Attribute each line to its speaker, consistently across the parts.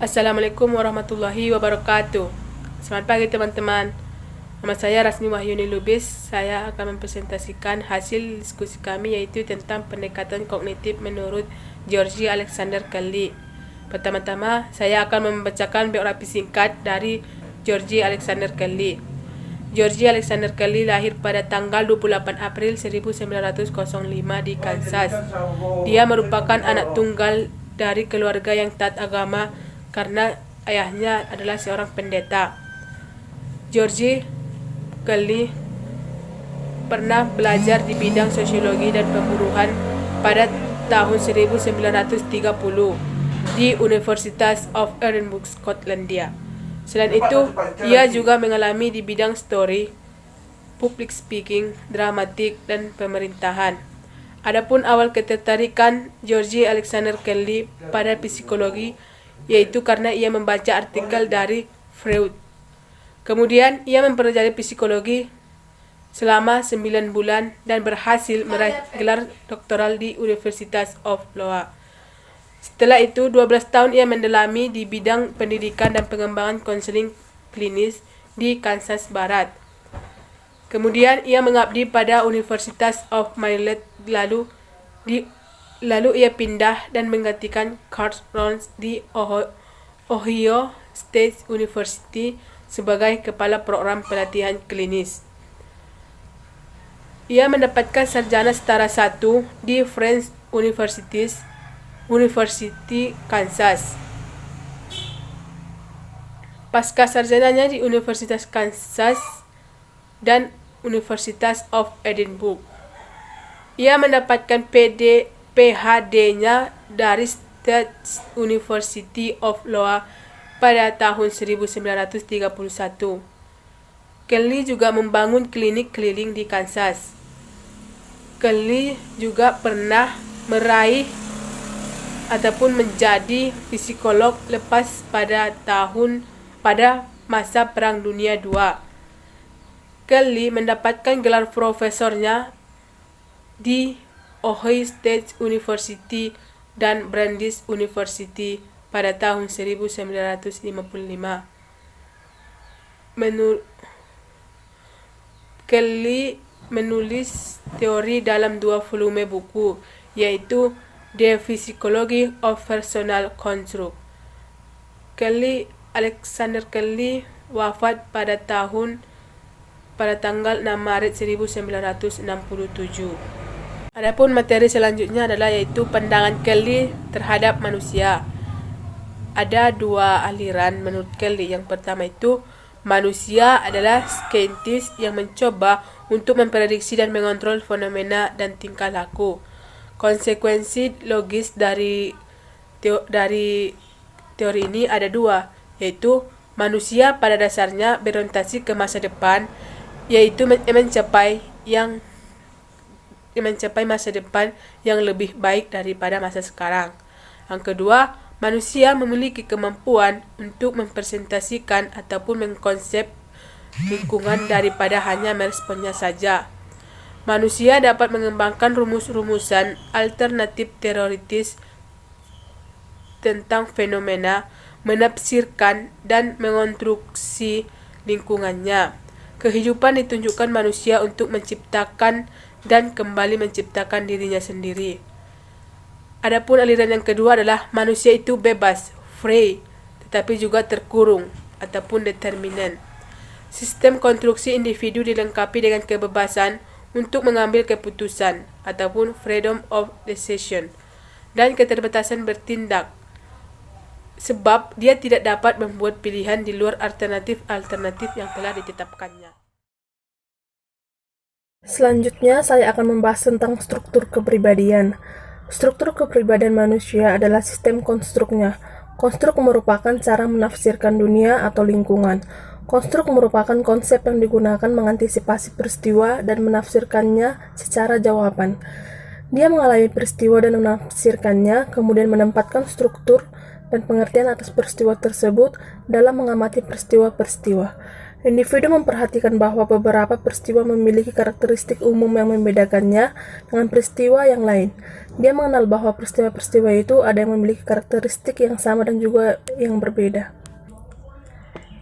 Speaker 1: Assalamualaikum warahmatullahi wabarakatuh. Selamat pagi teman-teman. Nama saya Rasmi Wahyuni Lubis. Saya akan mempresentasikan hasil diskusi kami yaitu tentang pendekatan kognitif menurut George Alexander Kelly. Pertama-tama, saya akan membacakan biografi singkat dari George Alexander Kelly. George Alexander Kelly lahir pada tanggal 28 April 1905 di Kansas. Dia merupakan anak tunggal dari keluarga yang taat agama karena ayahnya adalah seorang pendeta. George Kelly pernah belajar di bidang sosiologi dan pemburuan pada tahun 1930 di Universitas of Edinburgh, Skotlandia. Selain itu, ia juga mengalami di bidang story, public speaking, dramatik, dan pemerintahan. Adapun awal ketertarikan George Alexander Kelly pada psikologi yaitu karena ia membaca artikel dari Freud. Kemudian ia mempelajari psikologi selama 9 bulan dan berhasil meraih gelar doktoral di Universitas of Iowa. Setelah itu, 12 tahun ia mendalami di bidang pendidikan dan pengembangan konseling klinis di Kansas Barat. Kemudian ia mengabdi pada Universitas of Maryland, lalu ia pindah dan menggantikan Kurt Rounds di Ohio State University sebagai kepala program pelatihan klinis. Ia mendapatkan sarjana setara 1 di Friends University Kansas. Pasca sarjananya di Universitas Kansas dan Universitas of Edinburgh, ia mendapatkan PhD-nya dari State University of Iowa pada tahun 1931. Kelly juga membangun klinik keliling di Kansas. Kelly juga pernah meraih ataupun menjadi psikolog lepas pada masa Perang Dunia II. Kelly mendapatkan gelar profesornya di Ohio State University dan Brandeis University pada tahun 1955. Kelly menulis teori dalam 2 volume buku, yaitu The Psychology of Personal Construct. Alexander Kelly wafat pada tanggal 6 Maret 1967. Adapun materi selanjutnya adalah yaitu pandangan Kelly terhadap manusia. Ada 2 aliran menurut Kelly. Yang pertama itu, manusia adalah saintis yang mencoba untuk memprediksi dan mengontrol fenomena dan tingkah laku. Konsekuensi logis dari teori ini ada 2, yaitu manusia pada dasarnya berorientasi ke masa depan, yaitu mencapai masa depan yang lebih baik daripada masa sekarang. Yang kedua, manusia memiliki kemampuan untuk mempresentasikan ataupun mengkonsep lingkungan daripada hanya meresponnya saja. Manusia dapat mengembangkan rumus-rumusan alternatif teoritis tentang fenomena, menafsirkan dan mengonstruksi lingkungannya. Kehidupan ditunjukkan manusia untuk menciptakan dan kembali menciptakan dirinya sendiri. Adapun aliran yang kedua adalah manusia itu bebas, free, tetapi juga terkurung ataupun determinan. Sistem konstruksi individu dilengkapi dengan kebebasan untuk mengambil keputusan ataupun freedom of decision dan keterbatasan bertindak, sebab dia tidak dapat membuat pilihan di luar alternatif yang telah ditetapkannya.
Speaker 2: Selanjutnya, saya akan membahas tentang struktur kepribadian. Struktur kepribadian manusia adalah sistem konstruknya. Konstruk merupakan cara menafsirkan dunia atau lingkungan. Konstruk merupakan konsep yang digunakan mengantisipasi peristiwa dan menafsirkannya secara jawaban. Dia mengalami peristiwa dan menafsirkannya, kemudian menempatkan struktur dan pengertian atas peristiwa tersebut dalam mengamati peristiwa-peristiwa. Individu memperhatikan bahwa beberapa peristiwa memiliki karakteristik umum yang membedakannya dengan peristiwa yang lain. Dia mengenal bahwa peristiwa-peristiwa itu ada yang memiliki karakteristik yang sama dan juga yang berbeda.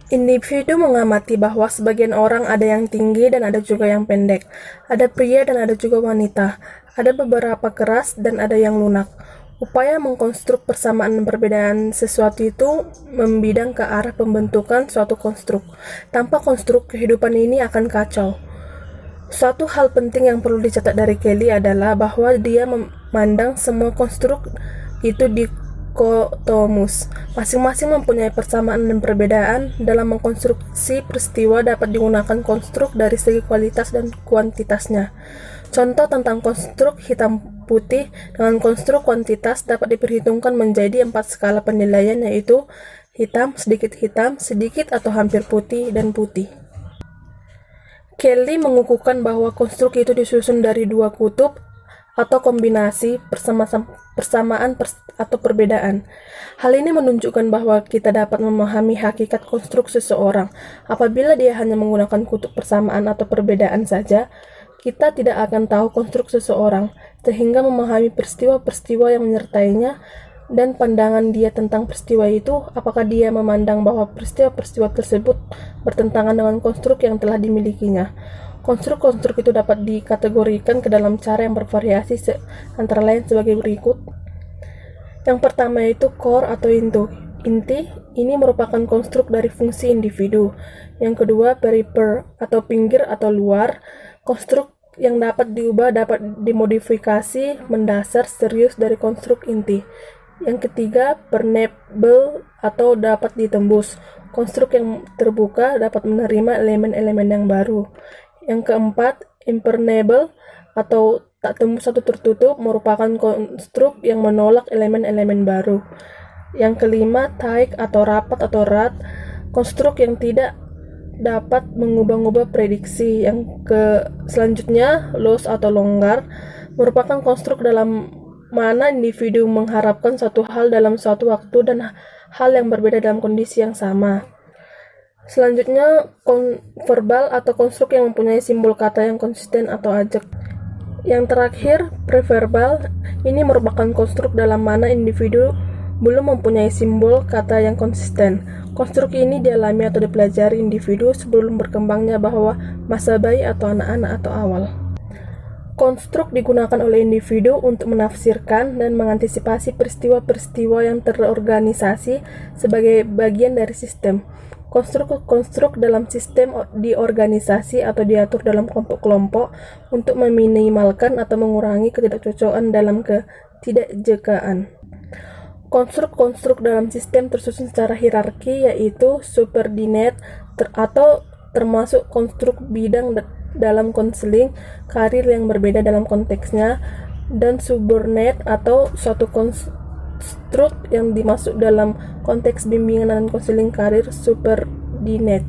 Speaker 2: Individu mengamati bahwa sebagian orang ada yang tinggi dan ada juga yang pendek. Ada pria dan ada juga wanita. Ada beberapa keras dan ada yang lunak. Upaya mengkonstruk persamaan dan perbedaan sesuatu itu membidang ke arah pembentukan suatu konstruk. Tanpa konstruk, kehidupan ini akan kacau. Suatu hal penting yang perlu dicatat dari Kelly adalah bahwa dia memandang semua konstruk itu dikotomus. Masing-masing mempunyai persamaan dan perbedaan. Dalam mengkonstruksi peristiwa dapat digunakan konstruk dari segi kualitas dan kuantitasnya. Contoh tentang konstruk hitam putih dengan konstruk kuantitas dapat diperhitungkan menjadi 4 skala penilaian, yaitu hitam, sedikit atau hampir putih, dan putih. Kelly mengukuhkan bahwa konstruk itu disusun dari 2 kutub atau kombinasi persamaan atau perbedaan. Hal ini menunjukkan bahwa kita dapat memahami hakikat konstruk seseorang. Apabila dia hanya menggunakan kutub persamaan atau perbedaan saja, kita tidak akan tahu konstruk seseorang, sehingga memahami peristiwa-peristiwa yang menyertainya dan pandangan dia tentang peristiwa itu, apakah dia memandang bahwa peristiwa-peristiwa tersebut bertentangan dengan konstruk yang telah dimilikinya. Konstruk-konstruk itu dapat dikategorikan ke dalam cara yang bervariasi antara lain sebagai berikut. Yang pertama yaitu core atau inti. Ini merupakan konstruk dari fungsi individu. Yang kedua periper atau pinggir atau luar. Konstruk yang dapat diubah dapat dimodifikasi mendasar serius dari konstruk inti. Yang ketiga permeable atau dapat ditembus. Konstruk yang terbuka dapat menerima elemen-elemen yang baru. Yang keempat impermeable atau tak tembus atau tertutup merupakan konstruk yang menolak elemen-elemen baru. Yang kelima tight atau rapat atau rat, konstruk yang tidak dapat mengubah-ubah prediksi. Yang selanjutnya loose atau longgar merupakan konstruk dalam mana individu mengharapkan suatu hal dalam suatu waktu dan hal yang berbeda dalam kondisi yang sama. Selanjutnya verbal atau konstruk yang mempunyai simbol kata yang konsisten atau ajak. Yang terakhir preverbal, ini merupakan konstruk dalam mana individu belum mempunyai simbol kata yang konsisten. Konstruk ini dialami atau dipelajari individu sebelum berkembangnya bahwa masa bayi atau anak-anak atau awal. Konstruk digunakan oleh individu untuk menafsirkan dan mengantisipasi peristiwa-peristiwa yang terorganisasi sebagai bagian dari sistem. Konstruk dalam sistem diorganisasi atau diatur dalam kelompok-kelompok untuk meminimalkan atau mengurangi ketidakcocokan dalam ketidakjekaan. Konstruk-konstruk dalam sistem tersusun secara hierarki, yaitu subordinate atau termasuk konstruk bidang dalam konseling karir yang berbeda dalam konteksnya, dan subordinate atau suatu konstruk yang dimasuk dalam konteks bimbingan dan konseling karir subordinate.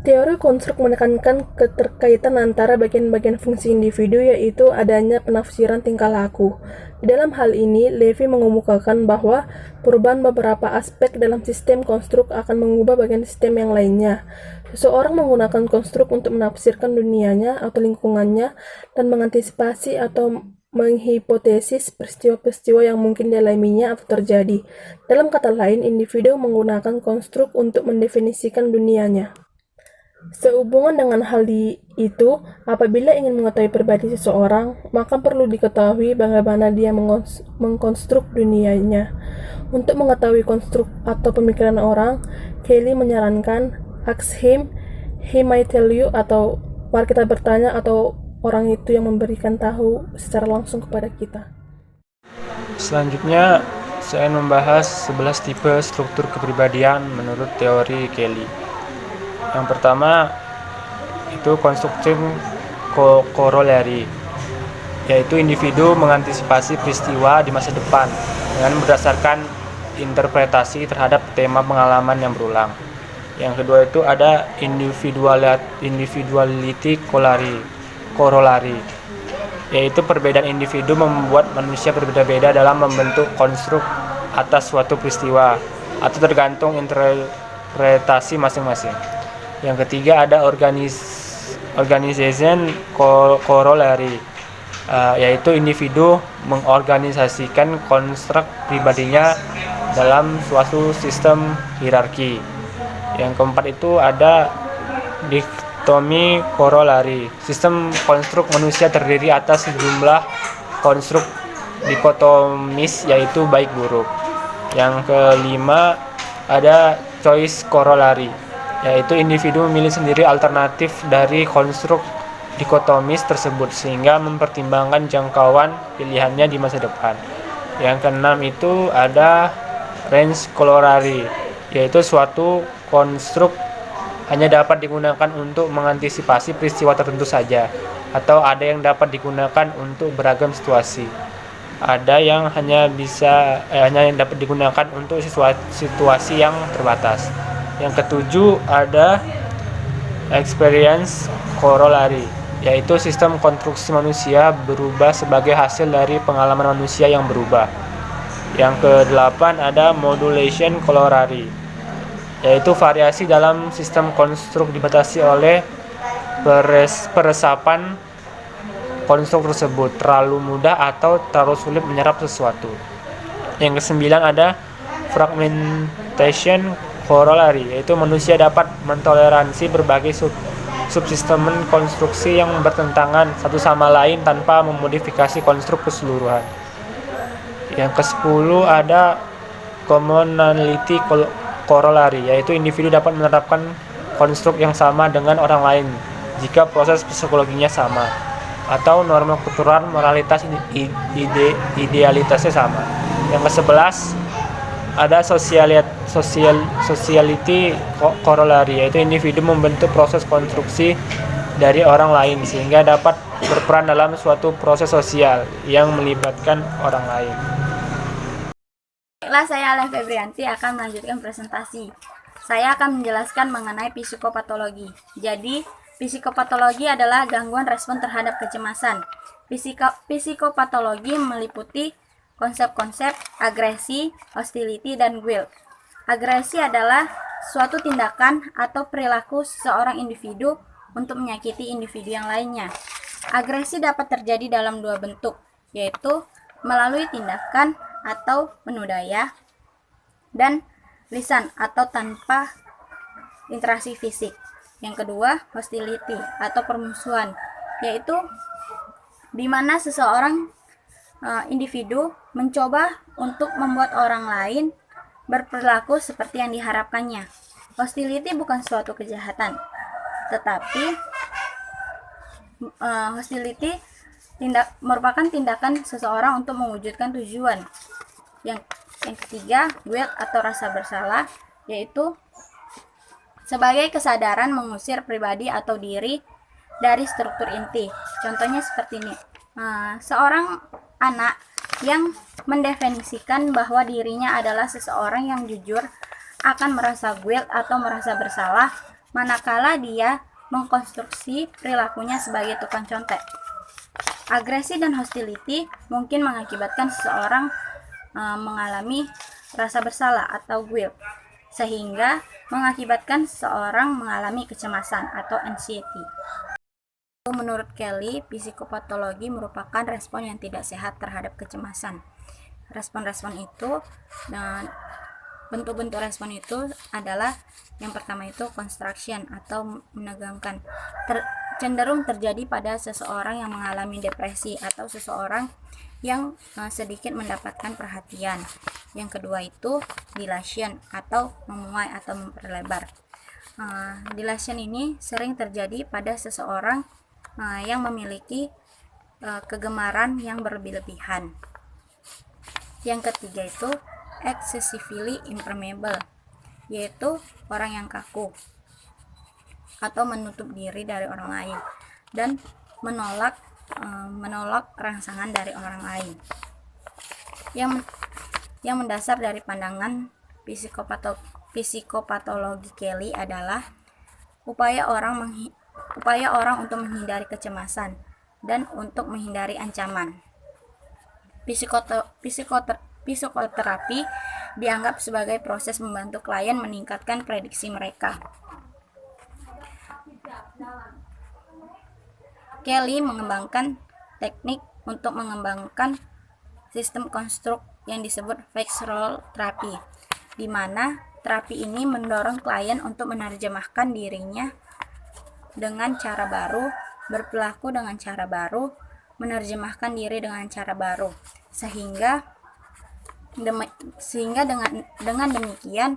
Speaker 2: Teori konstruk menekankan keterkaitan antara bagian-bagian fungsi individu, yaitu adanya penafsiran tingkah laku. Di dalam hal ini, Levy mengemukakan bahwa perubahan beberapa aspek dalam sistem konstruk akan mengubah bagian sistem yang lainnya. Seseorang menggunakan konstruk untuk menafsirkan dunianya atau lingkungannya dan mengantisipasi atau menghipotesis peristiwa-peristiwa yang mungkin dialaminya atau terjadi. Dalam kata lain, individu menggunakan konstruk untuk mendefinisikan dunianya. Sehubungan dengan hal itu, apabila ingin mengetahui pribadi seseorang, maka perlu diketahui bagaimana dia mengkonstruk dunianya. Untuk mengetahui konstruk atau pemikiran orang, Kelly menyarankan ask him, he might tell you, atau mari kita bertanya, atau orang itu yang memberikan tahu secara langsung kepada kita.
Speaker 3: Selanjutnya, saya membahas 11 tipe struktur kepribadian menurut teori Kelly. Yang pertama itu konstruktif corollary, yaitu individu mengantisipasi peristiwa di masa depan dengan berdasarkan interpretasi terhadap tema pengalaman yang berulang. Yang kedua itu ada individuality corollary, yaitu perbedaan individu membuat manusia berbeda-beda dalam membentuk konstruk atas suatu peristiwa atau tergantung interpretasi masing-masing. Yang ketiga ada organization corollary, yaitu individu mengorganisasikan konstruk pribadinya dalam suatu sistem hierarki. Yang keempat itu ada dikotomi corollary. Sistem konstruk manusia terdiri atas sejumlah konstruk dikotomis, yaitu baik buruk. Yang kelima ada choice corollary, yaitu individu memilih sendiri alternatif dari konstruk dikotomis tersebut sehingga mempertimbangkan jangkauan pilihannya di masa depan. Yang keenam itu ada range corollary, yaitu suatu konstruk hanya dapat digunakan untuk mengantisipasi peristiwa tertentu saja, atau ada yang dapat digunakan untuk beragam situasi. Ada yang hanya dapat digunakan untuk situasi yang terbatas. Yang ketujuh ada experience corollary, yaitu sistem konstruksi manusia berubah sebagai hasil dari pengalaman manusia yang berubah. Yang kedelapan ada modulation corollary, yaitu variasi dalam sistem konstruk dibatasi oleh peresapan konstruk tersebut terlalu mudah atau terlalu sulit menyerap sesuatu. Yang kesembilan ada fragmentation corollary, yaitu manusia dapat mentoleransi berbagai subsistem konstruksi yang bertentangan satu sama lain tanpa memodifikasi konstruk keseluruhan. Yang ke-10 ada commonality corollary, yaitu individu dapat menerapkan konstruk yang sama dengan orang lain jika proses psikologinya sama, atau norma kultural, moralitas, idealitasnya sama. Yang ke-11 ada sociality corollary, yaitu individu membentuk proses konstruksi dari orang lain sehingga dapat berperan dalam suatu proses sosial yang melibatkan orang lain.
Speaker 4: Baiklah, saya Alef Febrianti akan melanjutkan presentasi. Saya akan menjelaskan mengenai psikopatologi. Jadi, psikopatologi adalah gangguan respon terhadap kecemasan. Psikopatologi meliputi konsep-konsep agresi, hostility, dan guilt. Agresi adalah suatu tindakan atau perilaku seseorang individu untuk menyakiti individu yang lainnya. Agresi dapat terjadi dalam dua bentuk, yaitu melalui tindakan atau menudaya, dan lisan atau tanpa interaksi fisik. Yang kedua, hostility atau permusuhan, yaitu di mana seseorang individu mencoba untuk membuat orang lain berperilaku seperti yang diharapkannya. Hostility bukan suatu kejahatan, tetapi hostility merupakan tindakan seseorang untuk mewujudkan tujuan. Yang ketiga, guilt atau rasa bersalah, yaitu sebagai kesadaran mengusir pribadi atau diri dari struktur inti. Contohnya seperti ini. Seorang anak yang mendefinisikan bahwa dirinya adalah seseorang yang jujur akan merasa guilt atau merasa bersalah manakala dia mengkonstruksi perilakunya sebagai tukang contek. Agresi dan hostility mungkin mengakibatkan seseorang mengalami rasa bersalah atau guilt, sehingga mengakibatkan seseorang mengalami kecemasan atau anxiety. Menurut Kelly, psikopatologi merupakan respon yang tidak sehat terhadap kecemasan. Respon-respon itu dan bentuk-bentuk respon itu adalah yang pertama itu construction atau menegangkan, cenderung terjadi pada seseorang yang mengalami depresi atau seseorang yang sedikit mendapatkan perhatian. Yang kedua itu dilation atau memuai atau memperlebar. Dilation ini sering terjadi pada seseorang yang memiliki kegemaran yang berlebihan. Yang ketiga itu excessively impermeable, yaitu orang yang kaku atau menutup diri dari orang lain dan menolak rangsangan dari orang lain. Yang mendasar dari pandangan psikopatologi Kelly adalah upaya orang untuk menghindari kecemasan dan untuk menghindari ancaman. Psikoterapi dianggap sebagai proses membantu klien meningkatkan prediksi mereka. Kelly mengembangkan teknik untuk mengembangkan sistem konstruk yang disebut fixed role therapy, di mana terapi ini mendorong klien untuk menerjemahkan dirinya dengan cara baru, berperilaku dengan cara baru, menerjemahkan diri dengan cara baru, sehingga dengan demikian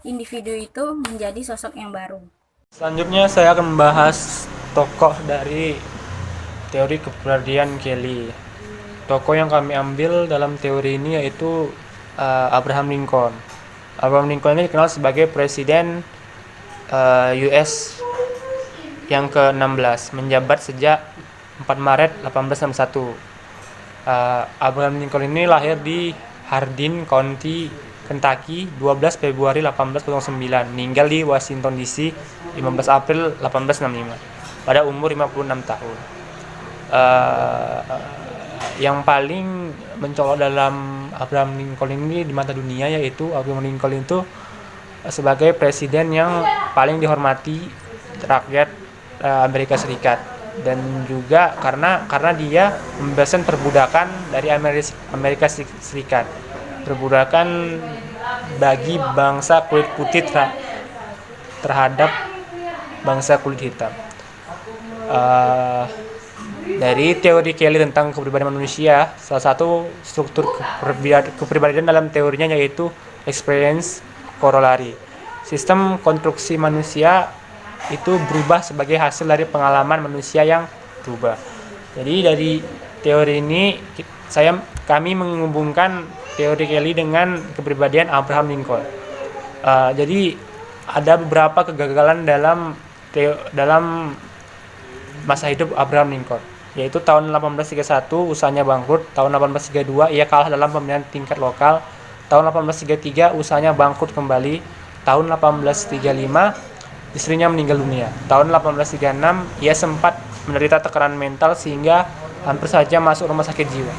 Speaker 4: individu itu menjadi sosok yang baru.
Speaker 3: Selanjutnya saya akan membahas tokoh dari teori kepribadian Kelly. Tokoh yang kami ambil dalam teori ini yaitu Abraham Lincoln. Abraham Lincoln ini dikenal sebagai presiden US yang ke-16, menjabat sejak 4 Maret 1861. Abraham Lincoln ini lahir di Hardin County, Kentucky 12 Februari 1809, meninggal di Washington DC 15 April 1865 pada umur 56 tahun. Yang paling mencolok dalam Abraham Lincoln ini di mata dunia yaitu Abraham Lincoln itu sebagai presiden yang paling dihormati rakyat Amerika Serikat, dan juga karena dia membebaskan perbudakan dari Amerika Serikat, perbudakan bagi bangsa kulit putih terhadap bangsa kulit hitam. Dari teori Kelly tentang kepribadian manusia, salah satu struktur kepribadian dalam teorinya yaitu experience corollary. Sistem konstruksi manusia itu berubah sebagai hasil dari pengalaman manusia yang berubah. Jadi dari teori ini kami menghubungkan teori Kelly dengan kepribadian Abraham Lincoln. Jadi ada beberapa kegagalan dalam masa hidup Abraham Lincoln, yaitu tahun 1831 usahanya bangkrut, tahun 1832 ia kalah dalam pemilihan tingkat lokal, tahun 1833 usahanya bangkrut kembali, tahun 1835 istrinya meninggal dunia. Tahun 1836 ia sempat menderita tekanan mental sehingga hampir saja masuk rumah sakit jiwa.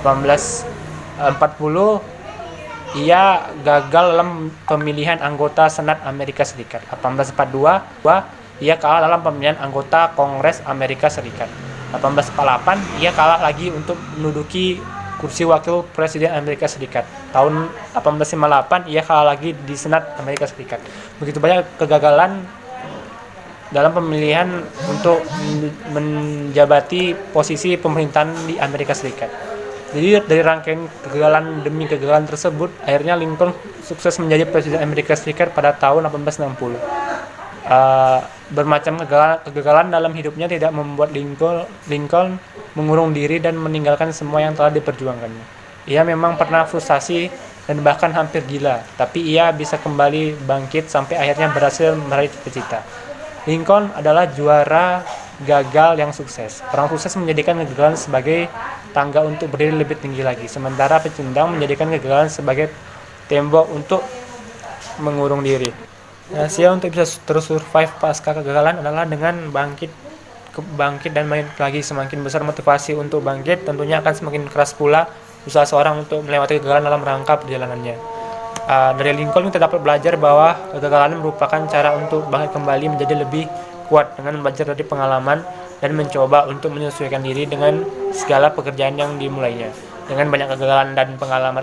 Speaker 3: 1840 ia gagal dalam pemilihan anggota Senat Amerika Serikat. 1842 ia kalah dalam pemilihan anggota Kongres Amerika Serikat. 1848 ia kalah lagi untuk menduduki kursi wakil presiden Amerika Serikat. Tahun 1858 ia kalah lagi di Senat Amerika Serikat. Begitu banyak kegagalan dalam pemilihan untuk menjabati posisi pemerintahan di Amerika Serikat. Jadi dari rangkaian kegagalan demi kegagalan tersebut, akhirnya Lincoln sukses menjadi presiden Amerika Serikat pada tahun 1860. Bermacam kegagalan dalam hidupnya tidak membuat Lincoln mengurung diri dan meninggalkan semua yang telah diperjuangkannya. Ia memang pernah frustasi dan bahkan hampir gila, tapi ia bisa kembali bangkit sampai akhirnya berhasil meraih cita-cita. Lincoln adalah juara gagal yang sukses. Orang sukses menjadikan kegagalan sebagai tangga untuk berdiri lebih tinggi lagi, sementara pecundang menjadikan kegagalan sebagai tembok untuk mengurung diri. Rahasia untuk bisa terus survive pasca kegagalan adalah dengan bangkit dan main lagi. Semakin besar motivasi untuk bangkit, tentunya akan semakin keras pula usaha seorang untuk melewati kegagalan dalam rangka perjalanannya. Dari Lincoln kita dapat belajar bahwa kegagalan merupakan cara untuk bangkit kembali menjadi lebih kuat dengan belajar dari pengalaman dan mencoba untuk menyesuaikan diri dengan segala pekerjaan yang dimulainya. Dengan banyak kegagalan dan pengalaman,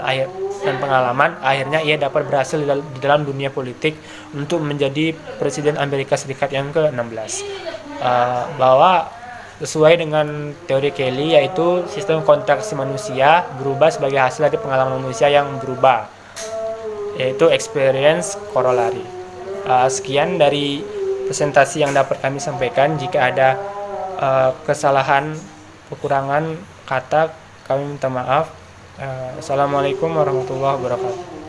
Speaker 3: akhirnya ia dapat berhasil di dalam dunia politik untuk menjadi presiden Amerika Serikat yang ke-16. Bahwa sesuai dengan teori Kelly, yaitu sistem konstruksi manusia berubah sebagai hasil dari pengalaman manusia yang berubah, yaitu experience corollary. Sekian dari presentasi yang dapat kami sampaikan. Jika ada kesalahan, kekurangan kata, kami minta maaf. Assalamualaikum warahmatullahi wabarakatuh.